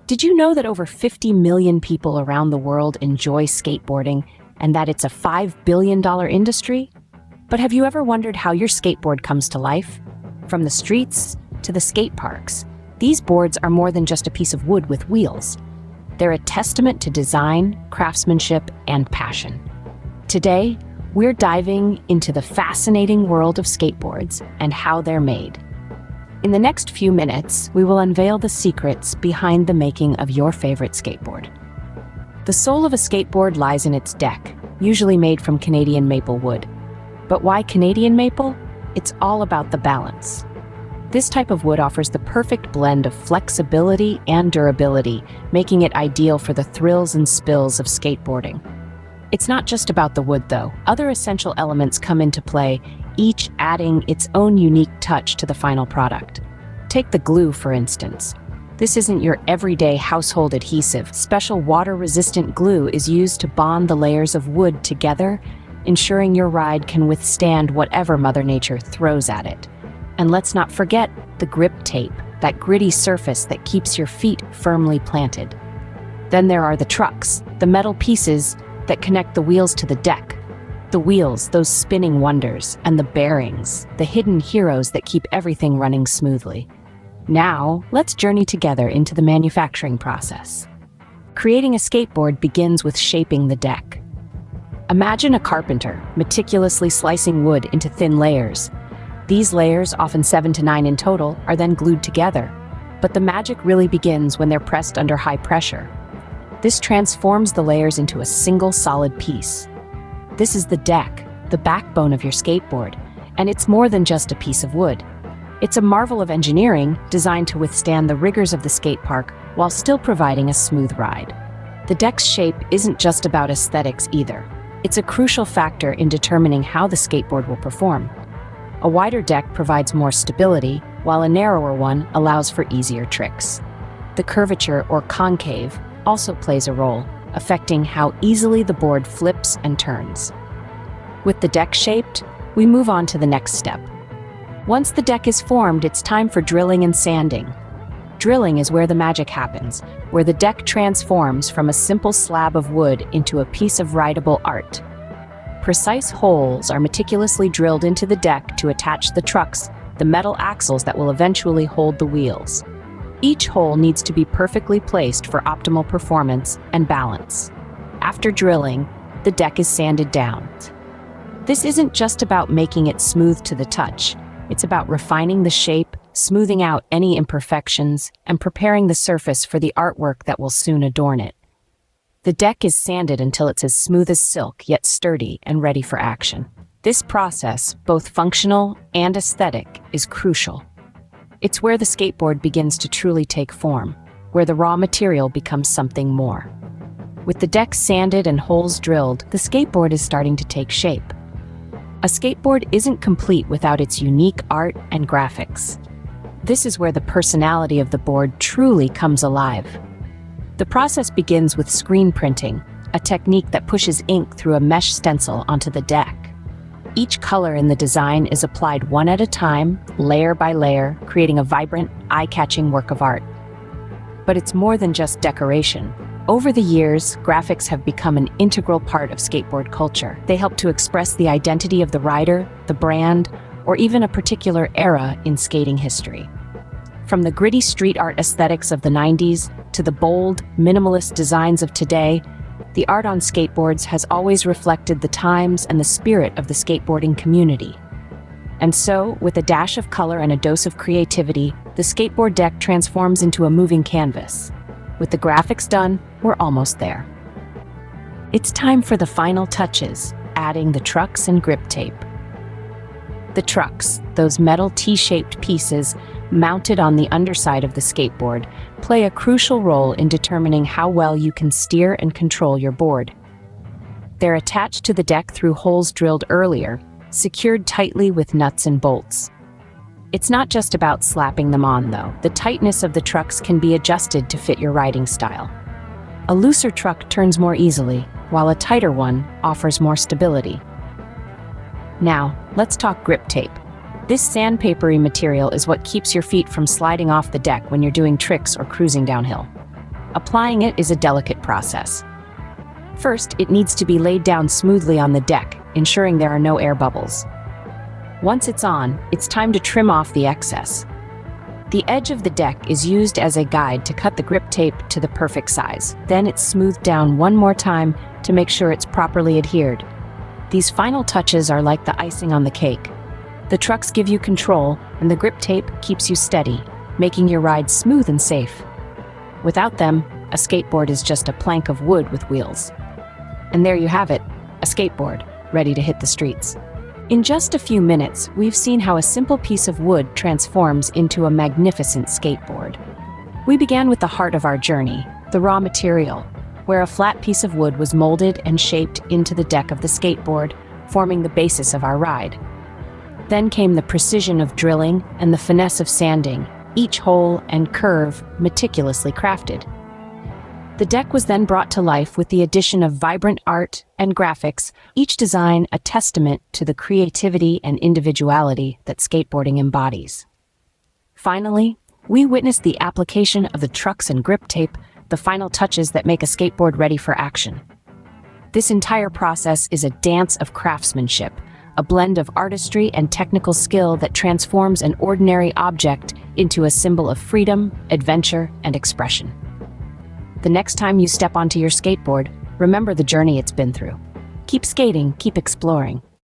Did you know that over 50 million people around the world enjoy skateboarding and that it's a $5 billion industry? But have you ever wondered how your skateboard comes to life? From the streets to the skate parks, these boards are more than just a piece of wood with wheels. They're a testament to design, craftsmanship, and passion. Today, we're diving into the fascinating world of skateboards and how they're made. In the next few minutes, we will unveil the secrets behind the making of your favorite skateboard. The soul of a skateboard lies in its deck, usually made from Canadian maple wood. But why Canadian maple? It's all about the balance. This type of wood offers the perfect blend of flexibility and durability, making it ideal for the thrills and spills of skateboarding. It's not just about the wood, though. Other essential elements come into play, each adding its own unique touch to the final product. Take the glue, for instance. This isn't your everyday household adhesive. Special water-resistant glue is used to bond the layers of wood together, ensuring your ride can withstand whatever Mother Nature throws at it. And let's not forget the grip tape, that gritty surface that keeps your feet firmly planted. Then there are the trucks, the metal pieces that connect the wheels to the deck. The wheels, those spinning wonders, and the bearings, the hidden heroes that keep everything running smoothly. Now, let's journey together into the manufacturing process. Creating a skateboard begins with shaping the deck. Imagine a carpenter meticulously slicing wood into thin layers. These layers, often 7 to 9 in total, are then glued together. But the magic really begins when they're pressed under high pressure. This transforms the layers into a single solid piece. This is the deck, the backbone of your skateboard, and it's more than just a piece of wood. It's a marvel of engineering designed to withstand the rigors of the skate park while still providing a smooth ride. The deck's shape isn't just about aesthetics either. It's a crucial factor in determining how the skateboard will perform. A wider deck provides more stability, while a narrower one allows for easier tricks. The curvature or concave also plays a role, affecting how easily the board flips and turns. With the deck shaped, we move on to the next step. Once the deck is formed, it's time for drilling and sanding. Drilling is where the magic happens, where the deck transforms from a simple slab of wood into a piece of rideable art. Precise holes are meticulously drilled into the deck to attach the trucks, the metal axles that will eventually hold the wheels. Each hole needs to be perfectly placed for optimal performance and balance. After drilling, the deck is sanded down. This isn't just about making it smooth to the touch. It's about refining the shape, smoothing out any imperfections, and preparing the surface for the artwork that will soon adorn it. The deck is sanded until it's as smooth as silk, yet sturdy and ready for action. This process, both functional and aesthetic, is crucial. It's where the skateboard begins to truly take form, where the raw material becomes something more. With the deck sanded and holes drilled, the skateboard is starting to take shape. A skateboard isn't complete without its unique art and graphics. This is where the personality of the board truly comes alive. The process begins with screen printing, a technique that pushes ink through a mesh stencil onto the deck. Each color in the design is applied one at a time, layer by layer, creating a vibrant, eye-catching work of art. But it's more than just decoration. Over the years, graphics have become an integral part of skateboard culture. They help to express the identity of the rider, the brand, or even a particular era in skating history. From the gritty street art aesthetics of the 90s to the bold, minimalist designs of today, the art on skateboards has always reflected the times and the spirit of the skateboarding community. And so, with a dash of color and a dose of creativity, the skateboard deck transforms into a moving canvas. With the graphics done, we're almost there. It's time for the final touches, adding the trucks and grip tape. The trucks, those metal T-shaped pieces mounted on the underside of the skateboard, play a crucial role in determining how well you can steer and control your board. They're attached to the deck through holes drilled earlier, secured tightly with nuts and bolts. It's not just about slapping them on, though. The tightness of the trucks can be adjusted to fit your riding style. A looser truck turns more easily, while a tighter one offers more stability. Now, let's talk grip tape. This sandpapery material is what keeps your feet from sliding off the deck when you're doing tricks or cruising downhill. Applying it is a delicate process. First, it needs to be laid down smoothly on the deck, ensuring there are no air bubbles. Once it's on, it's time to trim off the excess. The edge of the deck is used as a guide to cut the grip tape to the perfect size. Then it's smoothed down one more time to make sure it's properly adhered. These final touches are like the icing on the cake. The trucks give you control, and the grip tape keeps you steady, making your ride smooth and safe. Without them, a skateboard is just a plank of wood with wheels. And there you have it, a skateboard, ready to hit the streets. In just a few minutes, we've seen how a simple piece of wood transforms into a magnificent skateboard. We began with the heart of our journey, the raw material, where a flat piece of wood was molded and shaped into the deck of the skateboard, forming the basis of our ride. Then came the precision of drilling and the finesse of sanding, each hole and curve meticulously crafted. The deck was then brought to life with the addition of vibrant art and graphics, each design a testament to the creativity and individuality that skateboarding embodies. Finally, we witnessed the application of the trucks and grip tape, the final touches that make a skateboard ready for action. This entire process is a dance of craftsmanship, a blend of artistry and technical skill that transforms an ordinary object into a symbol of freedom, adventure, and expression. The next time you step onto your skateboard, remember the journey it's been through. Keep skating, keep exploring.